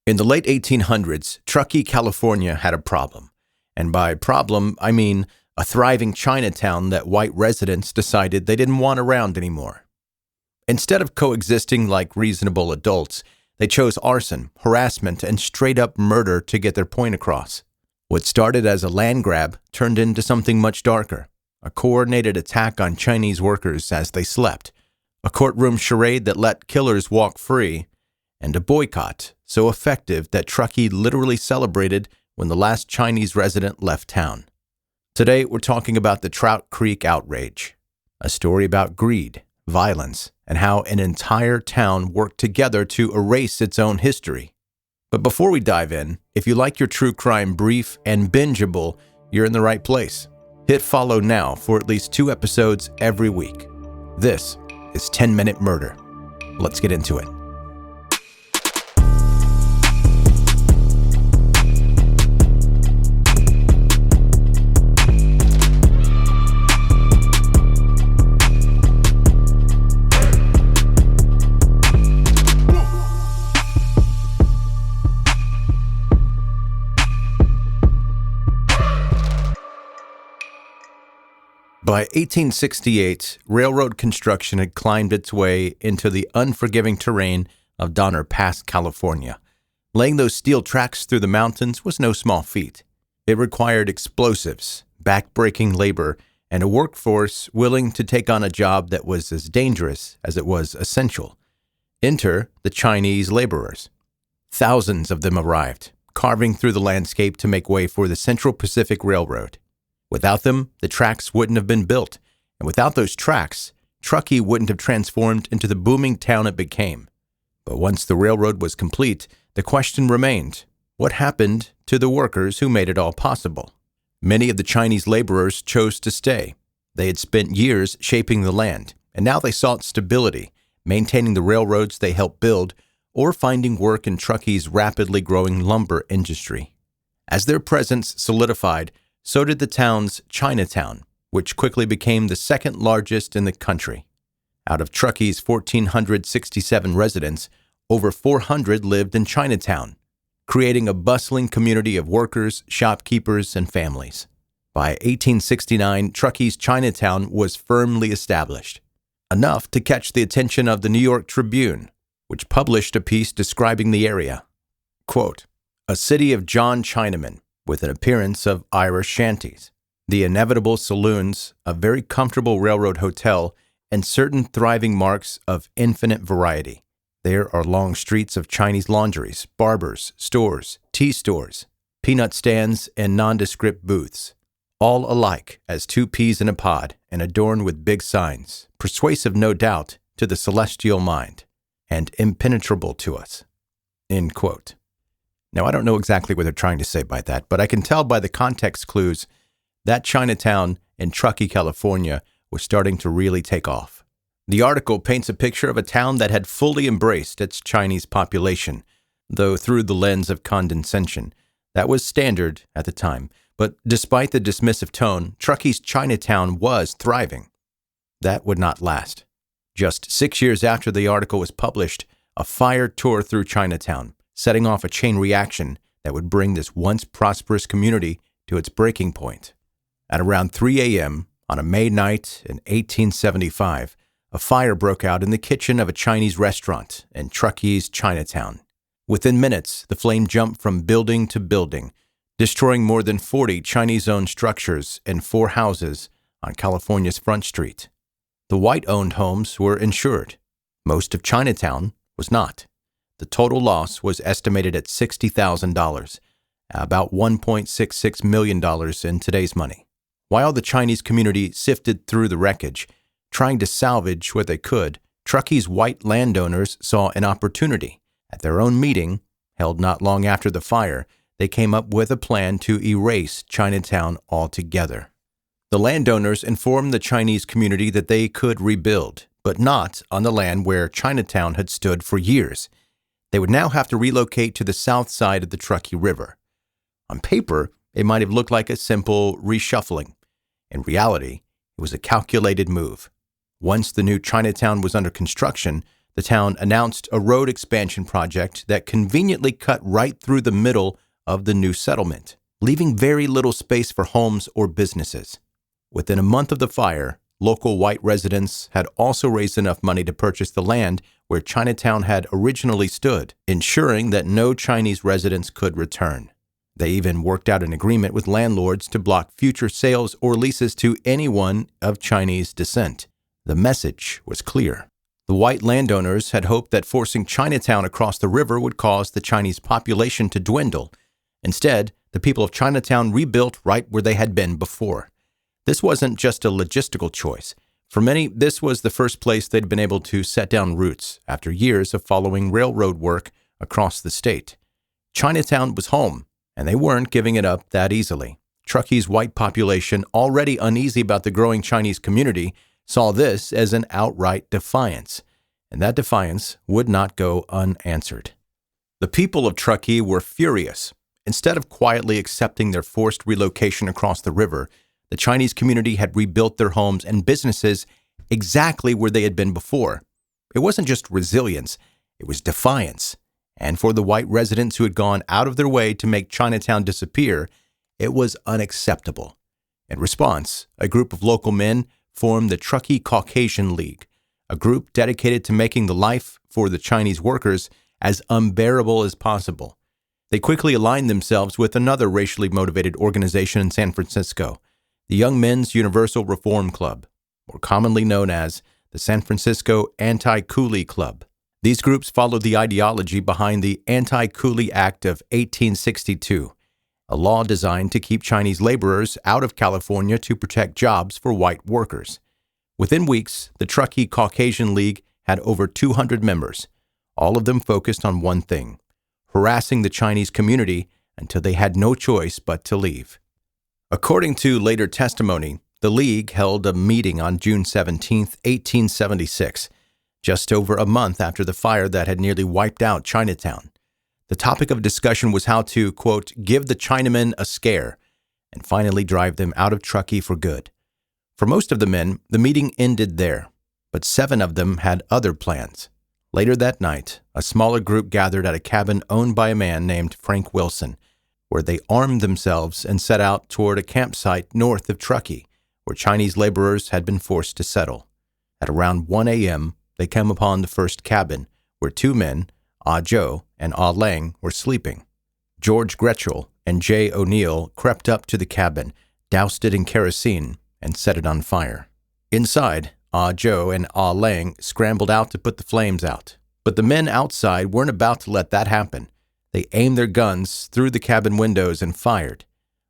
In the late 1800s, Truckee, California had a problem. And by problem, I mean a thriving Chinatown that white residents decided they didn't want around anymore. Instead of coexisting like reasonable adults, they chose arson, harassment, and straight-up murder to get their point across. What started as a land grab turned into something much darker, a coordinated attack on Chinese workers as they slept, a courtroom charade that let killers walk free, and a boycott so effective that Truckee literally celebrated when the last Chinese resident left town. Today, we're talking about the Trout Creek Outrage, a story about greed, violence, and how an entire town worked together to erase its own history. But before we dive in, if you like your true crime brief and bingeable, you're in the right place. Hit follow now for at least 2 episodes every week. This is 10-Minute Murder. Let's get into it. By 1868, railroad construction had climbed its way into the unforgiving terrain of Donner Pass, California. Laying those steel tracks through the mountains was no small feat. It required explosives, back-breaking labor, and a workforce willing to take on a job that was as dangerous as it was essential. Enter the Chinese laborers. Thousands of them arrived, carving through the landscape to make way for the Central Pacific Railroad. Without them, the tracks wouldn't have been built, and without those tracks, Truckee wouldn't have transformed into the booming town it became. But once the railroad was complete, the question remained, what happened to the workers who made it all possible? Many of the Chinese laborers chose to stay. They had spent years shaping the land, and now they sought stability, maintaining the railroads they helped build, or finding work in Truckee's rapidly growing lumber industry. As their presence solidified, so did the town's Chinatown, which quickly became the second largest in the country. Out of Truckee's 1,467 residents, over 400 lived in Chinatown, creating a bustling community of workers, shopkeepers, and families. By 1869, Truckee's Chinatown was firmly established, enough to catch the attention of the New York Tribune, which published a piece describing the area. Quote, "A city of John Chinamen, with an appearance of Irish shanties, the inevitable saloons, a very comfortable railroad hotel, and certain thriving marks of infinite variety. There are long streets of Chinese laundries, barbers, stores, tea stores, peanut stands, and nondescript booths, all alike as 2 peas in a pod and adorned with big signs, persuasive no doubt to the celestial mind, and impenetrable to us." End quote. Now, I don't know exactly what they're trying to say by that, but I can tell by the context clues that Chinatown in Truckee, California was starting to really take off. The article paints a picture of a town that had fully embraced its Chinese population, though through the lens of condescension. That was standard at the time, but despite the dismissive tone, Truckee's Chinatown was thriving. That would not last. Just 6 years after the article was published, a fire tore through Chinatown, setting off a chain reaction that would bring this once prosperous community to its breaking point. At around 3 a.m. on a May night in 1875, a fire broke out in the kitchen of a Chinese restaurant in Truckee's Chinatown. Within minutes, the flame jumped from building to building, destroying more than 40 Chinese-owned structures and 4 houses on California's Front Street. The white-owned homes were insured. Most of Chinatown was not. The total loss was estimated at $60,000, about $1.66 million in today's money. While the Chinese community sifted through the wreckage, trying to salvage what they could, Truckee's white landowners saw an opportunity. At their own meeting, held not long after the fire, they came up with a plan to erase Chinatown altogether. The landowners informed the Chinese community that they could rebuild, but not on the land where Chinatown had stood for years. They would now have to relocate to the south side of the Truckee River. On paper, it might have looked like a simple reshuffling. In reality, it was a calculated move. Once the new Chinatown was under construction, the town announced a road expansion project that conveniently cut right through the middle of the new settlement, leaving very little space for homes or businesses. Within a month of the fire, local white residents had also raised enough money to purchase the land where Chinatown had originally stood, ensuring that no Chinese residents could return. They even worked out an agreement with landlords to block future sales or leases to anyone of Chinese descent. The message was clear. The white landowners had hoped that forcing Chinatown across the river would cause the Chinese population to dwindle. Instead, the people of Chinatown rebuilt right where they had been before. This wasn't just a logistical choice. For many, this was the first place they'd been able to set down roots after years of following railroad work across the state. Chinatown was home, and they weren't giving it up that easily. Truckee's white population, already uneasy about the growing Chinese community, saw this as an outright defiance, and that defiance would not go unanswered. The people of Truckee were furious. Instead of quietly accepting their forced relocation across the river, the Chinese community had rebuilt their homes and businesses exactly where they had been before. It wasn't just resilience, it was defiance. And for the white residents who had gone out of their way to make Chinatown disappear, it was unacceptable. In response, a group of local men formed the Truckee Caucasian League, a group dedicated to making the life for the Chinese workers as unbearable as possible. They quickly aligned themselves with another racially motivated organization in San Francisco, the Young Men's Universal Reform Club, more commonly known as the San Francisco Anti-Coolie Club. These groups followed the ideology behind the Anti-Coolie Act of 1862, a law designed to keep Chinese laborers out of California to protect jobs for white workers. Within weeks, the Truckee Caucasian League had over 200 members, all of them focused on one thing: harassing the Chinese community until they had no choice but to leave. According to later testimony, the League held a meeting on June 17, 1876, just over a month after the fire that had nearly wiped out Chinatown. The topic of discussion was how to, quote, give the Chinamen a scare and finally drive them out of Truckee for good. For most of the men, the meeting ended there, but 7 of them had other plans. Later that night, a smaller group gathered at a cabin owned by a man named Frank Wilson, where they armed themselves and set out toward a campsite north of Truckee, where Chinese laborers had been forced to settle. At around 1 a.m., they came upon the first cabin, where 2 men, Ah Joe and Ah Lang, were sleeping. George Gretchell and Jay O'Neill crept up to the cabin, doused it in kerosene, and set it on fire. Inside, Ah Joe and Ah Lang scrambled out to put the flames out. But the men outside weren't about to let that happen. They aimed their guns through the cabin windows and fired.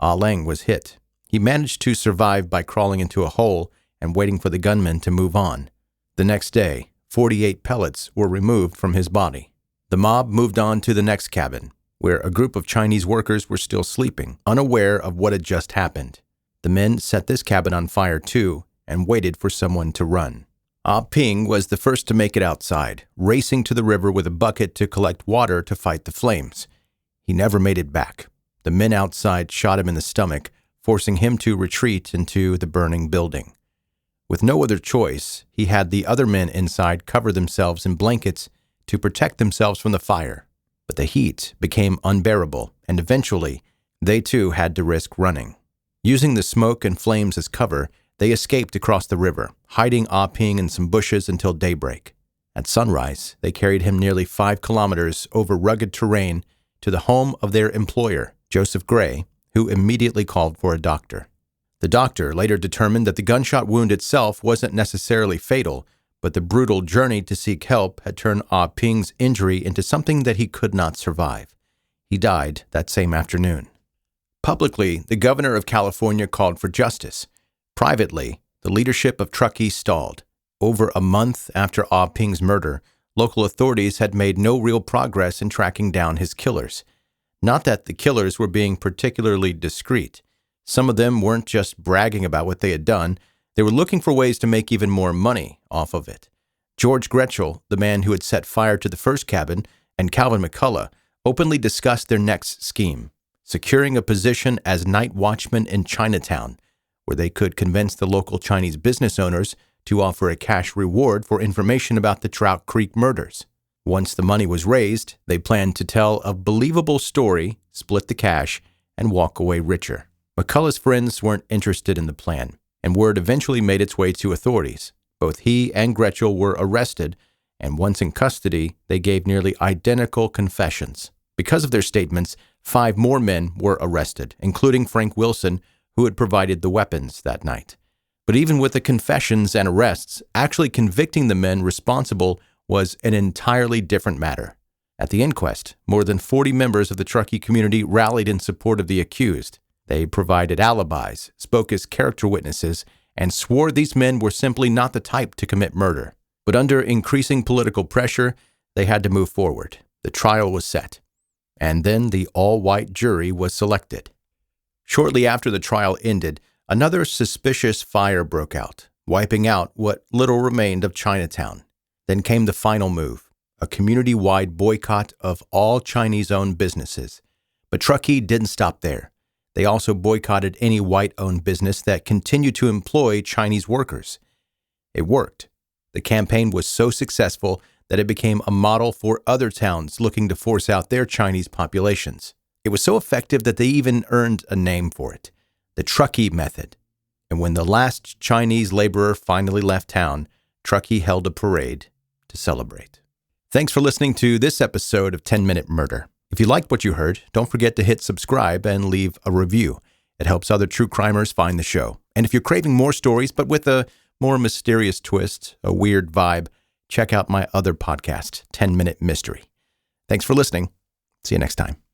Ah Lang was hit. He managed to survive by crawling into a hole and waiting for the gunmen to move on. The next day, 48 pellets were removed from his body. The mob moved on to the next cabin, where a group of Chinese workers were still sleeping, unaware of what had just happened. The men set this cabin on fire too and waited for someone to run. Ah Ping was the first to make it outside, racing to the river with a bucket to collect water to fight the flames. He never made it back. The men outside shot him in the stomach, forcing him to retreat into the burning building. With no other choice, he had the other men inside cover themselves in blankets to protect themselves from the fire. But the heat became unbearable, and eventually, they too had to risk running. Using the smoke and flames as cover, they escaped across the river, hiding Ah Ping in some bushes until daybreak. At sunrise, they carried him nearly 5 kilometers over rugged terrain to the home of their employer, Joseph Gray, who immediately called for a doctor. The doctor later determined that the gunshot wound itself wasn't necessarily fatal, but the brutal journey to seek help had turned Ah Ping's injury into something that he could not survive. He died that same afternoon. Publicly, the governor of California called for justice. Privately, the leadership of Truckee stalled. Over a month after Ah Ping's murder, local authorities had made no real progress in tracking down his killers. Not that the killers were being particularly discreet. Some of them weren't just bragging about what they had done, they were looking for ways to make even more money off of it. George Gretchell, the man who had set fire to the first cabin, and Calvin McCullough openly discussed their next scheme, securing a position as night watchmen in Chinatown, where they could convince the local Chinese business owners to offer a cash reward for information about the Trout Creek murders. Once the money was raised, they planned to tell a believable story, split the cash, and walk away richer. McCullough's friends weren't interested in the plan, and word eventually made its way to authorities. Both he and Gretchel were arrested, and once in custody, they gave nearly identical confessions. Because of their statements, 5 more men were arrested, including Frank Wilson, who had provided the weapons that night. But even with the confessions and arrests, actually convicting the men responsible was an entirely different matter. At the inquest, more than 40 members of the Truckee community rallied in support of the accused. They provided alibis, spoke as character witnesses, and swore these men were simply not the type to commit murder. But under increasing political pressure, they had to move forward. The trial was set. And then the all-white jury was selected. Shortly after the trial ended, another suspicious fire broke out, wiping out what little remained of Chinatown. Then came the final move, a community-wide boycott of all Chinese-owned businesses. But Truckee didn't stop there. They also boycotted any white-owned business that continued to employ Chinese workers. It worked. The campaign was so successful that it became a model for other towns looking to force out their Chinese populations. It was so effective that they even earned a name for it, the Truckee method. And when the last Chinese laborer finally left town, Truckee held a parade to celebrate. Thanks for listening to this episode of 10 Minute Murder. If you liked what you heard, don't forget to hit subscribe and leave a review. It helps other true crimers find the show. And if you're craving more stories, but with a more mysterious twist, a weird vibe, check out my other podcast, 10 Minute Mystery. Thanks for listening. See you next time.